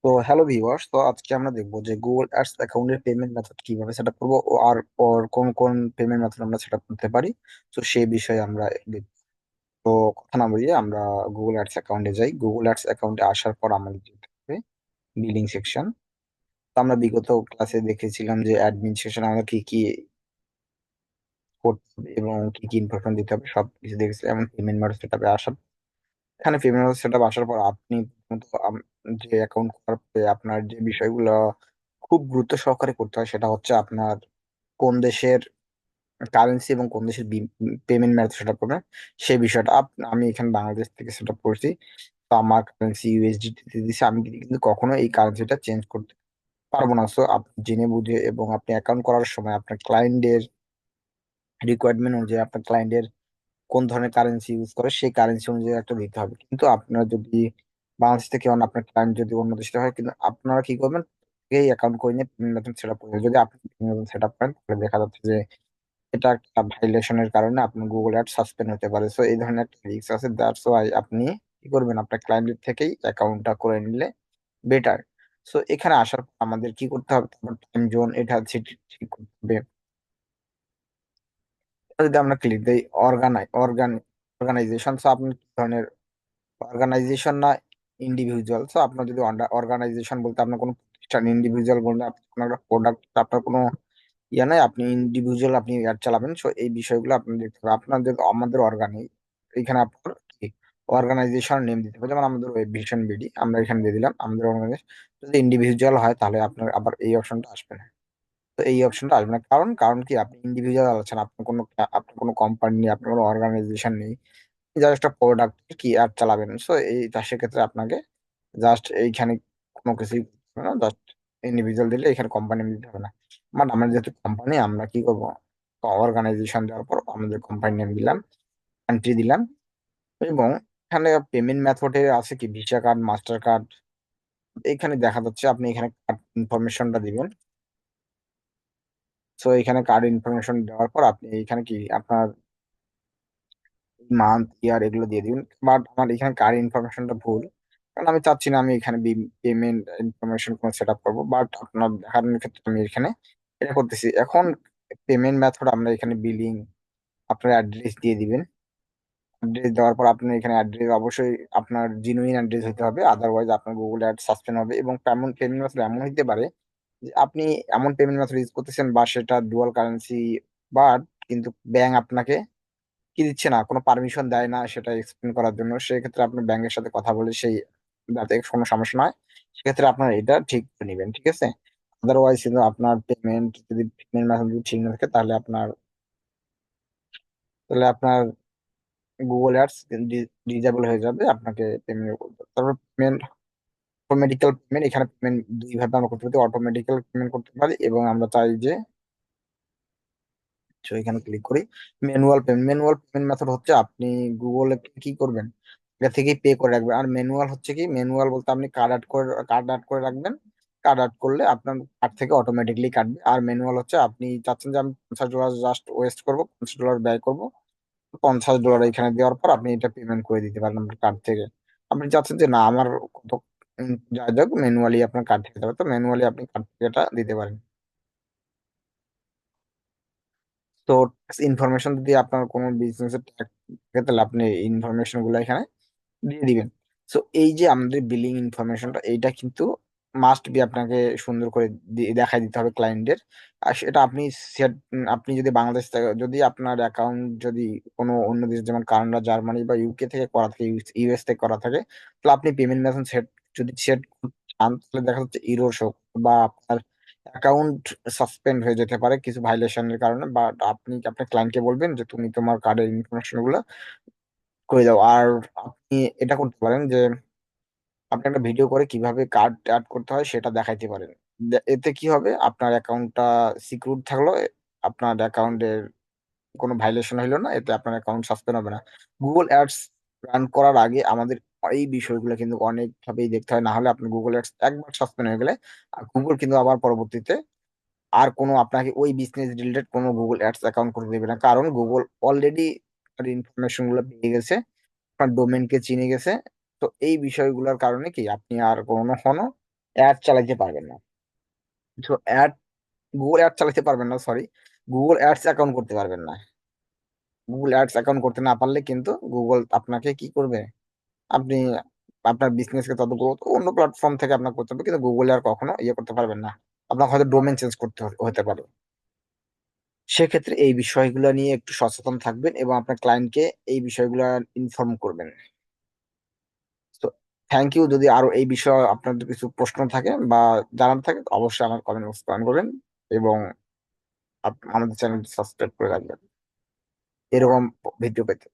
তো hello viewers, তো আজকে আমরা দেখবো যে গুগল অ্যাডস অ্যাকাউন্টের পেমেন্ট মেথড কিভাবে সেট আপ করবো আর কোন কোন পেমেন্ট মেথড আমরা সেট আপ করতে পারি। তো সেই বিষয়ে আমরা দেখব। তো কথা না বলিয়ে আমরা গুগল অ্যাডস অ্যাকাউন্টে যাই। গুগল অ্যাডস অ্যাকাউন্টে আসার পর আমাদের যেতে হবে বিলিং সেকশন। তো আমরা বিগত ক্লাসে দেখেছিলাম যে অ্যাডমিন সেকশন আমরা কি কি করতে হবে এবং কি কি ইনফরমেশন দিতে হবে সব কিছু দেখেছিলাম। এবং পেমেন্ট মেথড সেট আপে আসার এখানে পেমেন্ট মেথড সেট আপ আসার পর আপনি প্রথমত যে অ্যাকাউন্ট করার পরে আপনার যে বিষয়গুলো খুব গুরুত্ব সহকারে করতে হয় সেটা হচ্ছে আপনার কোন দেশের কারেন্সি এবং কোন দেশের পেমেন্ট মেথড সেট আপ করবেন সেই বিষয়টা। আমি এখানে বাংলাদেশ থেকে সেট আপ করছি। তো আমার কারেন্সি ইউএসডিটি দিয়েছি, আমি কিন্তু কখনো এই কারেন্সিটা চেঞ্জ করতে পারবো না। সো আপনি জেনে বুঝে এবং আপনি অ্যাকাউন্ট করার সময় আপনার ক্লায়েন্টের রিকোয়ারমেন্ট অনুযায়ী আপনার ক্লায়েন্টের কোন ধরনের কারেন্সি ইউজ করে সেই কারেন্সি অনুযায়ী একটা দিতে হবে। কিন্তু আপনারা যদি বাংলাদেশ থেকে হন, আপনার ক্লায়েন্ট যদি অন্য দেশে হয়, কিন্তু আপনারা কি করবেন, এই অ্যাকাউন্ট করে নিয়ে পেমেন্ট মেথড সেট আপ করবেন। যদি আপনি পেমেন্ট মেথড সেট আপ করেন তাহলে দেখা যাচ্ছে যে এটা একটা ভাইলেশনের কারণে আপনার গুগল অ্যাড সাসপেন্ড হতে পারে। সো এই ধরনের একটা রিস্ক আছে, দ্যাটস ওয়াই আপনি কি করবেন, আপনার ক্লায়েন্টের থেকেই অ্যাকাউন্টটা করে নিলে বেটার। সো এখানে আসার পর আমাদের কি করতে হবে, টাইম জোন এটা ঠিক করতে হবে। যদি আমরা ক্লিক দিই অর্গানাইজেশন, সো আপনি কি ধরনের অর্গানাইজেশন না ইন্ডিভিজুয়াল। সো আপনার যদি অর্গানাইজেশন বলতে আপনার কোনো প্রতিষ্ঠান, ইন্ডিভিজুয়াল বলতে আপনার কোনো একটা প্রোডাক্ট, আপনার কোনো ইয়ে নাই, আপনি ইন্ডিভিজুয়াল আপনি অ্যাড চালাবেন। সো এই বিষয়গুলো আপনি দেখতে হবে। আপনার যদি আমাদের এখানে আপনার কি অর্গানাইজেশন নেম দিতে হবে, যেমন আমাদের ওয়েব ভিশন বিডি আমরা এখানে দিয়ে দিলাম আমাদের অর্গানাইজেশন। যদি ইন্ডিভিজুয়াল হয় তাহলে আপনার আবার এই অপশনটা আসবে না। তো এই অপশনটা আসবে না, কারণ কারণ কি আপনি ইন্ডিভিজুয়াল আছেন, আপনার কোনো কোম্পানি নেই, আপনার কোনো অর্গানাইজেশন নেই, জাস্ট একটা প্রোডাক্ট কি অ্যাড চালাবেন। সো এইটা সেক্ষেত্রে আপনাকে জাস্ট এইখানে কোনো কিছুই করতে হবে না, জাস্ট ইন্ডিভিজুয়াল দিলে এখানে কোম্পানি দিতে হবে না। বাট আমরা যেহেতু কোম্পানি, আমরা কি করবো, অর্গানাইজেশন দেওয়ার পর আমাদের কোম্পানি নেম দিলাম, কান্ট্রি দিলাম, এবং এখানে পেমেন্ট মেথডে আছে কি ভিসা কার্ড, মাস্টার কার্ড। এখানে দেখা যাচ্ছে আপনি এখানে কার্ড ইনফরমেশনটা দিবেন। সো এখানে কার্ড ইনফরমেশন দেওয়ার পর আপনি এখানে কি আপনার মান্থ ইয়ার এগুলো দিয়ে দিবেন। বাট আমার এখানে কার্ড ইনফরমেশনটা ভুল, কারণ আমি চাচ্ছি না আমি এখানে পেমেন্ট ইনফরমেশন কোনো সেট আপ করবো। বাট আপনার দেখানোর ক্ষেত্রে আমি এখানে এটা করতেছি। এখন পেমেন্ট মেথড আমরা এখানে বিলিং, আপনার অ্যাড্রেস দিয়ে দিবেন। অ্যাড্রেস দেওয়ার পর আপনি এখানে অ্যাড্রেস অবশ্যই আপনার জিনুইন অ্যাড্রেস হতে হবে, আদারওয়াইজ আপনার গুগল অ্যাড সাসপেন্ড হবে। এবং এমন পেমেন্ট মেথড এমন হতে পারে যে আপনি এমন পেমেন্ট মেথড ইউজ করতেছেন বা সেটা ডুয়াল কারেন্সি, বাট কিন্তু ব্যাংক আপনাকে কি দিচ্ছে না, কোনো পারমিশন দেয় না সেটা এক্সপ্লেন করার জন্য। সেক্ষেত্রে আপনি ব্যাংকের সাথে কথা বলে সেই, যাতে কোনো সমস্যা নয়, সেক্ষেত্রে আপনার এটা ঠিক করে নেবেন, ঠিক আছে। আদারওয়াইজ কিন্তু আপনার পেমেন্ট মেথড যদি ঠিক না থাকে তাহলে আপনার গুগল অ্যাডস ডিজেবল হয়ে যাবে, আপনাকে পেমেন্ট করতে হবে। তারপর পেমেন্ট, অটোমেটিক্যাল পেমেন্ট, এখানে পেমেন্ট দুই ভাবে আমরা করতে পারি, অটোমেটিক্যাল পেমেন্ট করতে পারি এবং আমরা চাই যে, তো এখানে ক্লিক করি manual payment. Manual payment method হচ্ছে আপনি গুগলে কি করবেন, এটা থেকেই পে করে রাখবেন। আর ম্যানুয়াল হচ্ছে কি, ম্যানুয়াল বলতে আপনি কার্ড অ্যাড করে রাখবেন। কার্ড অ্যাড করলে আপনার কার্ড থেকে অটোমেটিকলি কাটবে। আর ম্যানুয়াল হচ্ছে আপনি চাচ্ছেন যে আমি $50 জাস্ট ওয়েস্ট করবো, $50 ব্যয় করবো, $50 এখানে দেওয়ার পর আপনি এটা পেমেন্ট করে দিতে পারেন আপনার কার্ড থেকে। আপনি চাচ্ছেন যে না আমার কত যা যাক ম্যানুয়ালি আপনার কার্ড থেকে যাবে, তো ম্যানুয়ালি আপনি কার্ড থেকে এটা দিতে পারেন। তো ইনফরমেশন যদি আপনার কোনো বিজনেসের থাকে তাহলে আপনি ইনফরমেশন গুলো এখানে দিয়ে দিবেন। সো এই যে আমাদের বিলিং ইনফরমেশনটা, এইটা কিন্তু মাস্ট বি আপনাকে সুন্দর করে দেখাই দিতে হবে ক্লায়েন্টের। আর সেটা আপনি যদি বাংলাদেশ থেকে, যদি আপনার অ্যাকাউন্ট যদি কোনো অন্য দেশ যেমন কানাডা, জার্মানি বা ইউকে থেকে করা থাকে, ইউএস থেকে করা থাকে, তাহলে আপনি পেমেন্ট মেথড যদি সেট চান তাহলে দেখা যাচ্ছে ইরোর শো বা আপনার অ্যাকাউন্ট সাসপেন্ড হয়ে যেতে পারে কিছু ভাইলেশনের কারণে। বাট আপনি আপনার ক্লায়েন্টকে বলবেন যে তুমি তোমার কার্ডের ইনফরমেশন গুলো করে দাও। আর আপনি এটা করতে পারেন যে আপনি একটা ভিডিও করে কিভাবে কার্ড অ্যাড করতে হয় সেটা দেখাইতে পারেন। এতে কি হবে, আপনার অ্যাকাউন্টটা সিকিউর থাকলো, আপনার অ্যাকাউন্টের কোনো ভাইলেশন হইলো না, এতে আপনার অ্যাকাউন্ট সাসপেন্ড হবে না। গুগল অ্যাডস রান করার আগে আমাদের এই বিষয়গুলো কিন্তু অনেকভাবেই দেখতে হয়, না হলে আপনার গুগল অ্যাডস একবার সাসপেন্ড হয়ে গেলে গুগল কিন্তু আবার পরবর্তীতে আর কোনো আপনাকে ওই বিজনেস রিলেটেড কোনো গুগল অ্যাডস অ্যাকাউন্ট করতে দেবে না, কারণ গুগল অলরেডি ইনফরমেশন গুলো পেয়ে গেছে, আপনার ডোমেনকে চিনে গেছে। তো এই বিষয়গুলোর কারণে কি আপনি আর কখনো অ্যাড চালাইতে পারবেন না। তো অ্যাড, গুগল অ্যাড চালাতে পারবেন না, সরি, গুগল অ্যাডস অ্যাকাউন্ট করতে পারবেন না। গুগল অ্যাডস অ্যাকাউন্ট করতে না পারলে কিন্তু গুগল আপনাকে কি করবে, আপনি আপনার বিজনেসকে তত গ্রোথ অন্য প্ল্যাটফর্ম থেকে আপনার করতে হবে, কিন্তু গুগলে আর কখনো ইয়ে করতে পারবেন না। আপনার হয়তো ডোমেন চেঞ্জ করতে হতে পারে। সেক্ষেত্রে এই বিষয়গুলো নিয়ে একটু সচেতন থাকবেন এবং আপনার ক্লায়েন্টকে এই বিষয়গুলো ইনফর্ম করবেন। তো থ্যাংক ইউ। যদি আরো এই বিষয়ে আপনাদের কিছু প্রশ্ন থাকে বা জানার থাকে, অবশ্যই আমার কমেন্ট বক্স কমেন্ট করবেন এবং আমাদের চ্যানেলটি সাবস্ক্রাইব করে রাখবেন এরকম ভিডিও পেতে।